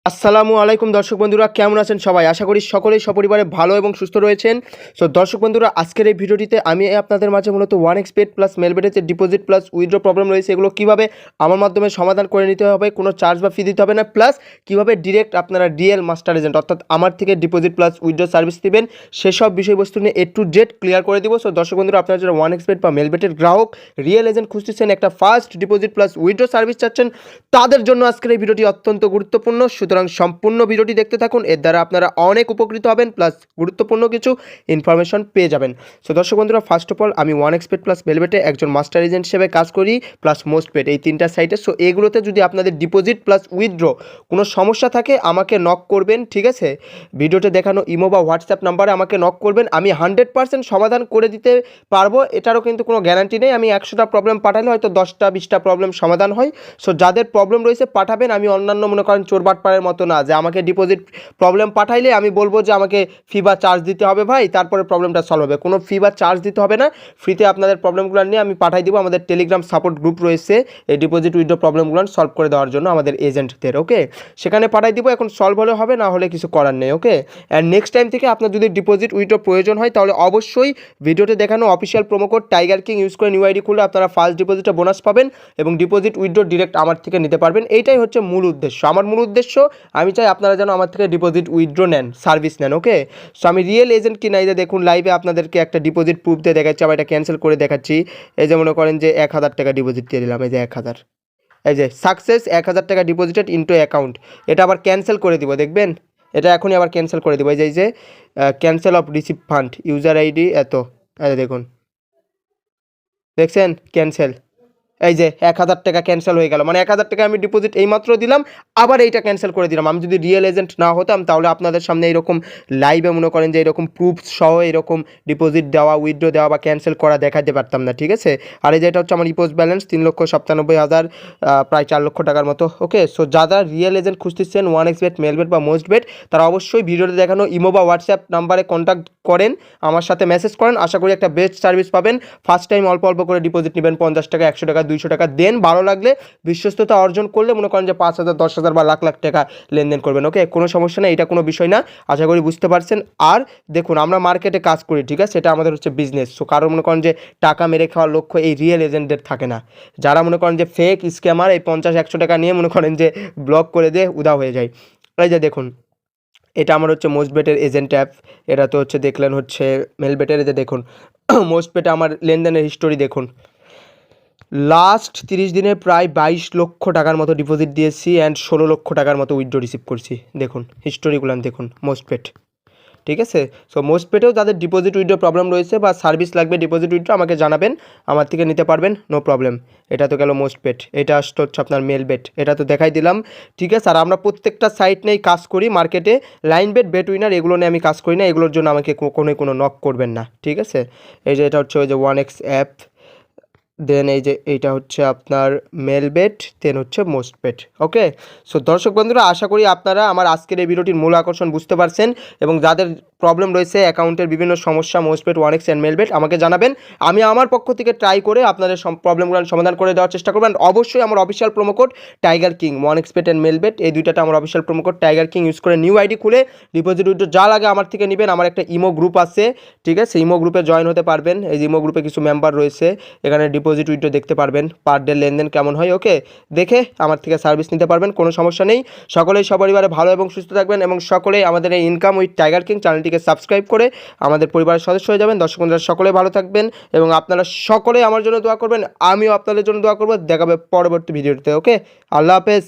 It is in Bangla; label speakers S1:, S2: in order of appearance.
S1: আসসালামু আলাইকুম দর্শক বন্ধুরা, কেমন আছেন সবাই? আশা করি সকলেই সপরিবারে ভালো এবং সুস্থ রয়েছেন। সো দর্শক বন্ধুরা, আজকের এই ভিডিওটিতে আমি আপনাদের মাঝে মূলত ওয়ান এক্সপেট প্লাস মেলবেটের যে ডিপোজিট প্লাস উইথড্র প্রবলেম রয়েছে এগুলো কীভাবে আমার মাধ্যমে সমাধান করে নিতে হবে, কোনো চার্জ বা ফি দিতে হবে না, প্লাস কীভাবে ডিরেক্ট আপনারা ডিএল মাস্টার এজেন্ট অর্থাৎ আমার থেকে ডিপোজিট প্লাস উইথড্র সার্ভিস নেবেন সেসব বিষয়বস্তু নিয়ে A to Z ক্লিয়ার করে দিব। সো দর্শক বন্ধুরা, আপনারা যারা ওয়ান এক্সপেট বা মেলবেটের গ্রাহক রিয়েল এজেন্ট খুঁজতেছেন, একটা fast deposit plus withdraw service চাচ্ছেন, তাদের জন্য আজকের এই ভিডিওটি অত্যন্ত গুরুত্বপূর্ণ। সুতরাং সম্পূর্ণ ভিডিওটি দেখতে থাকুন, এর দ্বারা আপনারা অনেক উপকৃত হবেন, প্লাস গুরুত্বপূর্ণ কিছু ইনফরমেশন পেয়ে যাবেন। সো দর্শক বন্ধুরা, ফার্স্ট অফ অল আমি ওয়ান এক্সপেট প্লাস মেলবেটে একজন মাস্টার এজেন্ট হিসেবে কাজ করি, প্লাস মোস্টপেড, এই তিনটা সাইটে। সো এগুলোতে যদি আপনাদের ডিপোজিট প্লাস উইথড্র কোনো সমস্যা থাকে আমাকে নক করবেন, ঠিক আছে? ভিডিওতে দেখানো ইমো বা হোয়াটসঅ্যাপ নাম্বারে আমাকে নক করবেন, আমি 100% সমাধান করে দিতে পারবো। এটারও কিন্তু কোনো গ্যারান্টি নেই, আমি 100টা প্রবলেম পাঠালে হয়তো 10টা 20টা প্রবলেম সমাধান হয়। সো যাদের প্রবলেম রয়েছে পাঠাবেন, আমি অন্যান্য মনে করেন চোরবাটপাড়ের মতো না যে আমাকে ডিপোজিট প্রবলেম পাঠাইলে আমি বলবো যে আমাকে ফি বা চার্জ দিতে হবে ভাই, তারপরে প্রবলেমটা সলভ হবে। কোনো ফি বা চার্জ দিতে হবে না, ফ্রিতে আপনাদের প্রবলেমগুলো নিয়ে আমি পাঠাই দিব। আমাদের টেলিগ্রাম সাপোর্ট গ্রুপ রয়েছে এই ডিপোজিট উইথড্র প্রবলেমগুলো সলভ করে দেওয়ার জন্য আমাদের এজেন্টদের, ওকে? সেখানে পাঠাই দিব, এখন সলভ হলে হবে, না হলে কিছু করার নেই, ওকে? অ্যান্ড নেক্সট টাইম থেকে আপনার যদি ডিপোজিট উইথড্র প্রয়োজন হয় তাহলে অবশ্যই ভিডিওতে দেখানো official promo code Tiger King use করে নিউ আইডি খুলে আপনারা ফার্স্ট ডিপোজিটে বোনাস পাবেন এবং ডিপোজিট উইথড্র ডিরেক্ট আমার থেকে নিতে পারবেন। এইটাই হচ্ছে মূল উদ্দেশ্য, আমার মূল উদ্দেশ্য। আমি চাই আপনারা যেন আমার থেকে ডিপোজিট উইথড্র নেন, সার্ভিস নেন, ওকে? সো আমি রিয়েল এজেন্ট কিনা এই যে দেখুন লাইভে আপনাদেরকে একটা ডিপোজিট প্রুফ দিয়ে দেখাচ্ছি, আবার এটা ক্যান্সেল করে দেখাচ্ছি। এই যে মনে করেন যে 1000 টাকা ডিপোজিট দিয়ে দিলাম, এই যে 1000, এই যে সাকসেস 1000 টাকা ডিপোজিটেড ইনটু অ্যাকাউন্ট। এটা আবার ক্যান্সেল করে দিব, দেখবেন এটা এখনই আবার ক্যান্সেল করে দিব। এই যে cancel of receive fund user ID এত, এই দেখুন দেখছেন ক্যান্সেল, এই যে 1000 টাকা ক্যান্সেল হয়ে গেল। মানে 1000 টাকা আমি ডিপোজিট এইমাত্র দিলাম, আবার এইটা ক্যান্সেল করে দিলাম। আমি যদি রিয়েল এজেন্ট না হতাম তাহলে আপনাদের সামনে এরকম লাইভে মনে করেন যে এরকম প্রুফ সহ এরকম ডিপোজিট দেওয়া, উইথড্র দেওয়া বা ক্যান্সেল করা দেখাতে পারতাম না, ঠিক আছে? আর এই যে এটা হচ্ছে আমার রিপোজ ব্যালেন্স 3,97,000, প্রায় 4 লক্ষ টাকার মতো, ওকে? সো যারা রিয়েল এজেন্ট খুঁজতেছেন ওয়ান এক্সবেট, মেলবেট বা মোস্টবেট, তারা অবশ্যই ভিডিওতে দেখানো ইমো বা হোয়াটসঅ্যাপ নাম্বারে কন্ট্যাক্ট করেন, আমার সাথে মেসেজ করেন। আশা করি একটা বেস্ট সার্ভিস পাবেন। ফার্স্ট টাইম অল্প অল্প করে ডিপোজিট নেবেন, 50 টাকা, 100 টাকা, 200 টাকা দেন। ভালো লাগলে বিশ্বস্ততা অর্জন করলে মনে করেন যে 5,000, 10,000 বা লাখ লাখ টাকা লেনদেন করবেন, ওকে? কোনো সমস্যা নেই, এটা কোনো বিষয় না। আশা করি বুঝতে পারছেন। আর দেখুন, আমরা মার্কেটে কাজ করি, ঠিক আছে? এটা আমাদের হচ্ছে বিজনেস। সো কারণ মনে করেন যে টাকা মেরে খাওয়ার লক্ষ্য এই রিয়েল এজেন্টদের থাকে না। যারা মনে করেন যে ফেক স্ক্যামার, এই 50-100 টাকা নিয়ে মনে করেন যে ব্লক করে দিয়ে উদা হয়ে যায়। এই যে দেখুন, এটা আমার হচ্ছে মোস্টবেটের এজেন্ট অ্যাপ। এটা তো হচ্ছে দেখলেন হচ্ছে মেলবেটের, যে দেখুন মোস্টবেটে আমার লেনদেনের হিস্টোরি দেখুন। লাস্ট 30 দিনে প্রায় 22 লক্ষ টাকার মতো ডিপোজিট দিয়েছি অ্যান্ড 16 লক্ষ টাকার মতো উইথড্র রিসিভ করছি। দেখুন হিস্টোরিগুলো দেখুন, মোস্টপেড, ঠিক আছে? সো মোস্টপেডেও যাদের ডিপোজিট উইথড্র প্রবলেম রয়েছে বা সার্ভিস লাগবে ডিপোজিট উইথড্র, আমাকে জানাবেন, আমার থেকে নিতে পারবেন, নো প্রবলেম। এটা তো গেল মোস্টপেড, এটা আসতে হচ্ছে আপনার মেলবেট, এটা তো দেখাই দিলাম, ঠিক আছে? আর আমরা প্রত্যেকটা সাইট নিয়েই কাজ করি মার্কেটে, লাইন বেট, বেট উইনার এগুলো নিয়ে আমি কাজ করি না, এগুলোর জন্য আমাকে কোনো নক করবেন না, ঠিক আছে? এই যে এটা হচ্ছে ওই যে ওয়ান এক্স অ্যাপ, দেন এই যে এইটা হচ্ছে আপনার মেলবেট, দেন হচ্ছে মোস্টবেট, ওকে? সো দর্শক বন্ধুরা, আশা করি আপনারা আমার আজকের এই ভিডিওটির মূল আকর্ষণ বুঝতে পারছেন এবং যাদের প্রবলেম রয়েছে অ্যাকাউন্টের বিভিন্ন সমস্যা, মোস্টবেট, ওয়ান এক্স অ্যান্ড মেলবেট, আমাকে জানাবেন। আমি আমার পক্ষ থেকে ট্রাই করে আপনাদের প্রবলেমগুলো সমাধান করে দেওয়ার চেষ্টা করবেন। অবশ্যই আমার official promo code Tiger King, one xbet and, এই দুইটাতে আমার official promo code Tiger King use করে নিউ আইডি খুলে ডিপোজিট উইথড্র যা লাগে আমার থেকে নেবেন। আমার একটা ইমো গ্রুপ আছে, ঠিক আছে? ইমো গ্রুপে জয়েন হতে পারবেন। এই যে ইমো গ্রুপে কিছু মেম্বার রয়েছে, এখানে ডিপোজিট উইথড্র দেখতে পারবেন, পার ডে লেনদেন কেমন হয়, ওকে? দেখে আমার থেকে সার্ভিস নিতে পারবেন, কোনো সমস্যা নেই। সকলেই সপরিবারে ভালো এবং সুস্থ থাকবেন এবং সকলেই আমাদের এই ইনকাম উইথ টাইগার কিং চ্যানেলটিকে সাবস্ক্রাইব করে আমাদের পরিবারের সদস্য হয়ে যাবেন। দর্শক বন্ধুরা, সকলেই ভালো থাকবেন এবং আপনারা সকলেই আমার জন্য দোয়া করবেন, আমিও আপনাদের জন্য দোয়া করবো। দেখাবে পরবর্তী ভিডিওতে, ওকে? আল্লাহ হাফেজ।